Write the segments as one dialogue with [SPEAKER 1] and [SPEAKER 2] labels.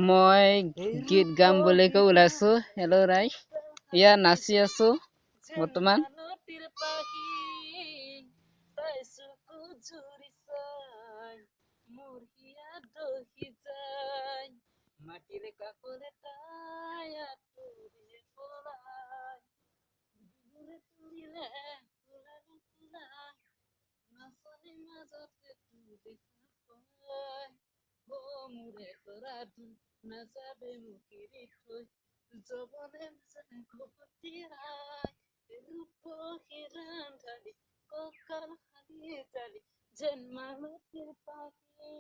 [SPEAKER 1] মই গীত গাম বুলি কৈ ওলাইছো। হেল্ল' ৰাইজ, ইয়াত নাচি আছো বৰ্তমান। মাটিৰে কাষৰে তাই আঁতৰি পলাই দূৰে তুলিলে নাচনি মাজতে দেখা পাই মোৰে তৰা নাযাবে মুখিৰি থৈ জবনে ঘটিয়াই ৰূপহী ৰান্ধালি কঁকাল হালি জালি যেন মালতীৰ পাখি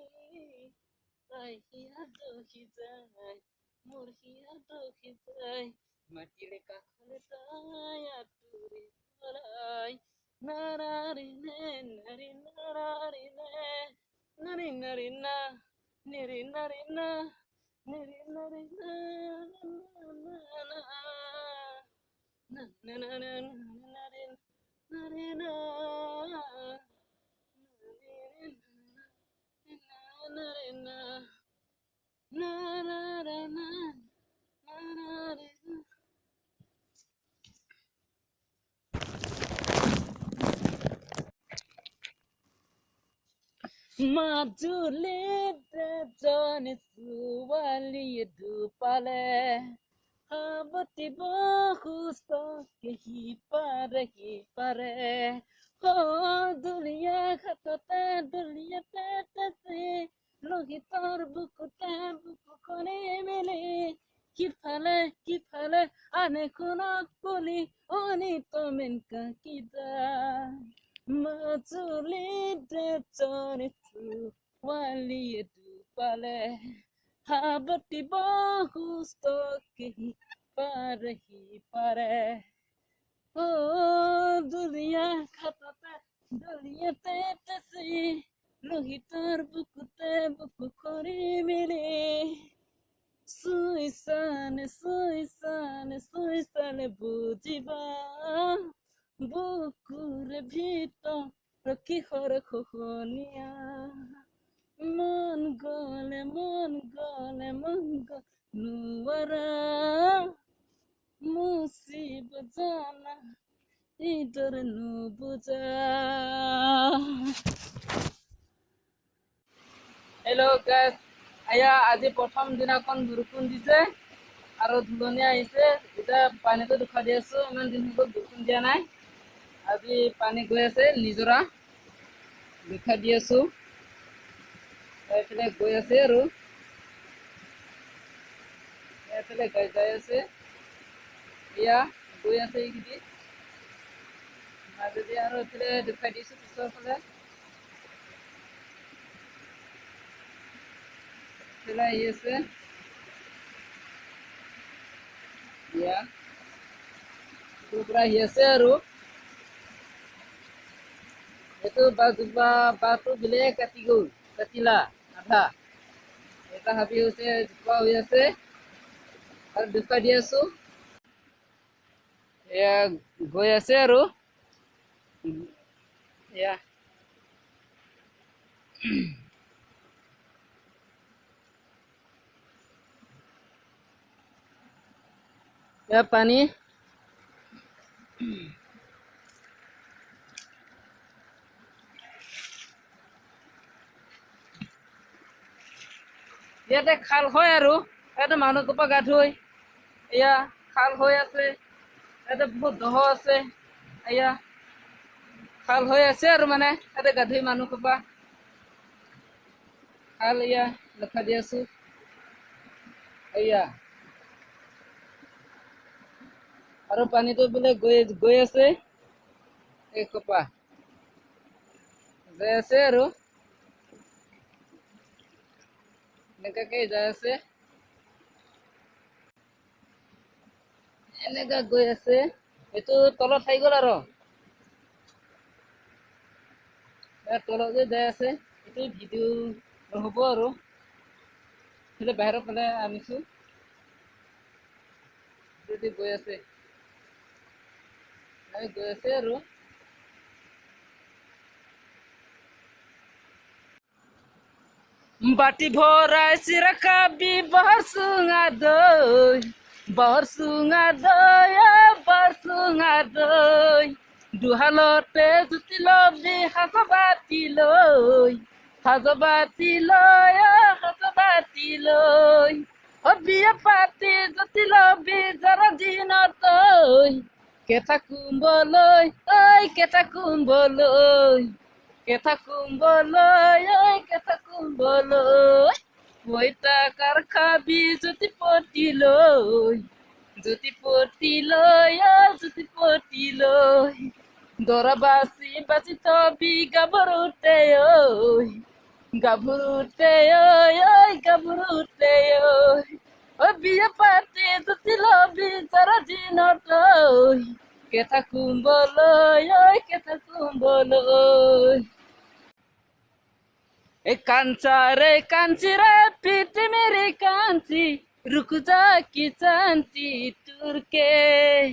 [SPEAKER 1] তাই হিয়া দহি যায় মোৰ হিয়া দহি যায় মাটিৰে কাষৰে তাই আঁতৰি পলাই নাৰাৰি নে নাৰী নাৰাৰি নে নাৰী নাৰী না নিৰি নাৰী না নিৰি নাৰী না মাজুলীত এজনী ছোৱালীয়ে দুপালে সাৱটিব সুস্থকে সিপাৰে দুলীয়া ঘাটতে দুলীয়া পেটেছে লোহিতৰ বুকুতে বুকুখনে মেলি সিফালে সিফালে আনে শুনক বুলি অনিত মেনকা কিদা মাজুলীত এজনী ছোৱালীয়ে দুপালে সাৱটিব সুস্থকে সিপাৰে দুলীয়া ঘাটতে দুলীয়া পেটেছি লোহিতৰ বুকুতে বুকু কৰি মেলি চুই চানে বুজিবা বুকুৰে ভিতৰ কিশোৰ খোহনীয়া মন গলে নোৱাৰা মুচিব জানা এইদৰে নুবুজা। হেল্ল' গাইজ, আজি প্ৰথম দিনাখন বৰষুণ দিছে আৰু ধুলনি আহিছে। এতিয়া পানীটো দেখা দি আছো, ইমান দিন হ'ল বৰষুণ দিয়া নাই। আজি পানী গৈ আছে, নিজৰা দেখা দি আছো, এইফালে গৈ আছে আৰু এইফালে যাই আছে, এয়া গৈ আছে এইকেইদিন মাজেদি আৰু এইফালে দেখাই দিছো পিছৰ ফালে আহি আছে। এয়া পৰা আহি আছে আৰু এইটো বাঘটো বেলেগ কাটিলা আধা, এটা হাবি হৈছে জোপোৱা হৈ আছে আৰু দেখুৱাই দি আছো। এয়া গৈ আছে আৰু এয়া পানী ইয়াতে খাল হয় আৰু ইয়াতে মানুহ সোপা গা ধুই, এয়া খাল হৈ আছে, ইয়াতে বহুত দহ আছে, এয়া খাল হৈ আছে আৰু মানে ইয়াতে গা ধুই মানুহ সোপা খাল এয়া দেখা দি আছো। এয়া আৰু পানীটো বোলে গৈ আছে, এই সোপা যাই আছে আৰু এনেকাকে যাই আছে, এনেকা গৈ আছে। এইটো তলত খাই গ'ল আৰু তলত যাই আছে। এইটো ভিডিঅ' নহ'ব আৰু বাহিৰৰ ফালে আনিছো, গৈ আছে আৰু বাটি ভৰাই চিৰাখাবি বৰচুঙা দৈ দুহালতে জুতি লবি সাজবাতি লৈ বিয়া পাতি জুতি লবি যাৰা দিনত কেথা কুম্বলৈ কেথা কুম্বলৈ পইতা কাৰ খাবি জুতি পতি লৈ দৰা বাচি থবি গাভৰুতে বিয়া পাতি জুতি লবি যাৰা দিনত কেথা কুম্বলৈ कांची रे पीट मेरी कांची रुक जा की चांती तुरके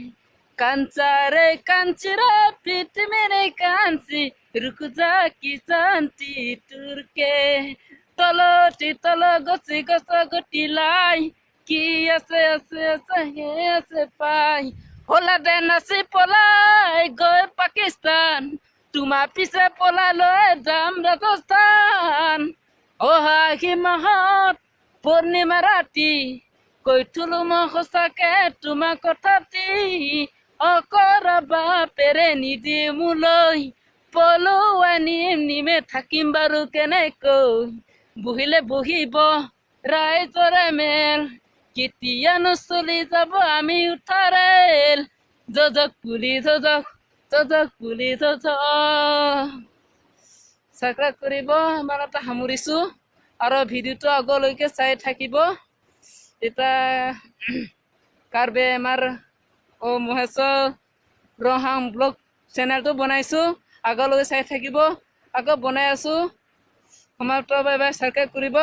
[SPEAKER 1] कांची रे पीट मेरी कांची रुक जा की चांती तुरके तलटी तल गसी गटी लाई की আছে পাই होला দে নাচি পলাই গৈ পাকিস্তান তোমাৰ পিছে পলালৈ যাম ৰাজস্থান অহাহি মাহত পূৰ্ণিমা ৰাতি কৈ থলো মই সঁচাকে তোমাৰ কথাটি অকৰাবা পেৰে নিদি মোলৈ পলুৱাই নিমে থাকিম বাৰু কেনেকৈ বহিলে বহিব ৰাইজৰে মেল কেতিয়ানো চলি যাব আমি উঠাৰেল যজক পুলি যজক সাবস্ক্ৰাইব কৰিব ইমানতে সামৰিছো আৰু ভিডিঅ'টো আগলৈকে চাই থাকিব এটা কাৰ্বে আমাৰ মহেশ্বৰ ৰহাং ব্লগ চেনেলটো বনাইছো আগলৈকে চাই থাকিব আকৌ বনাই আছো সমাপ্ত বাই বাই সাবস্ক্ৰাইব কৰিব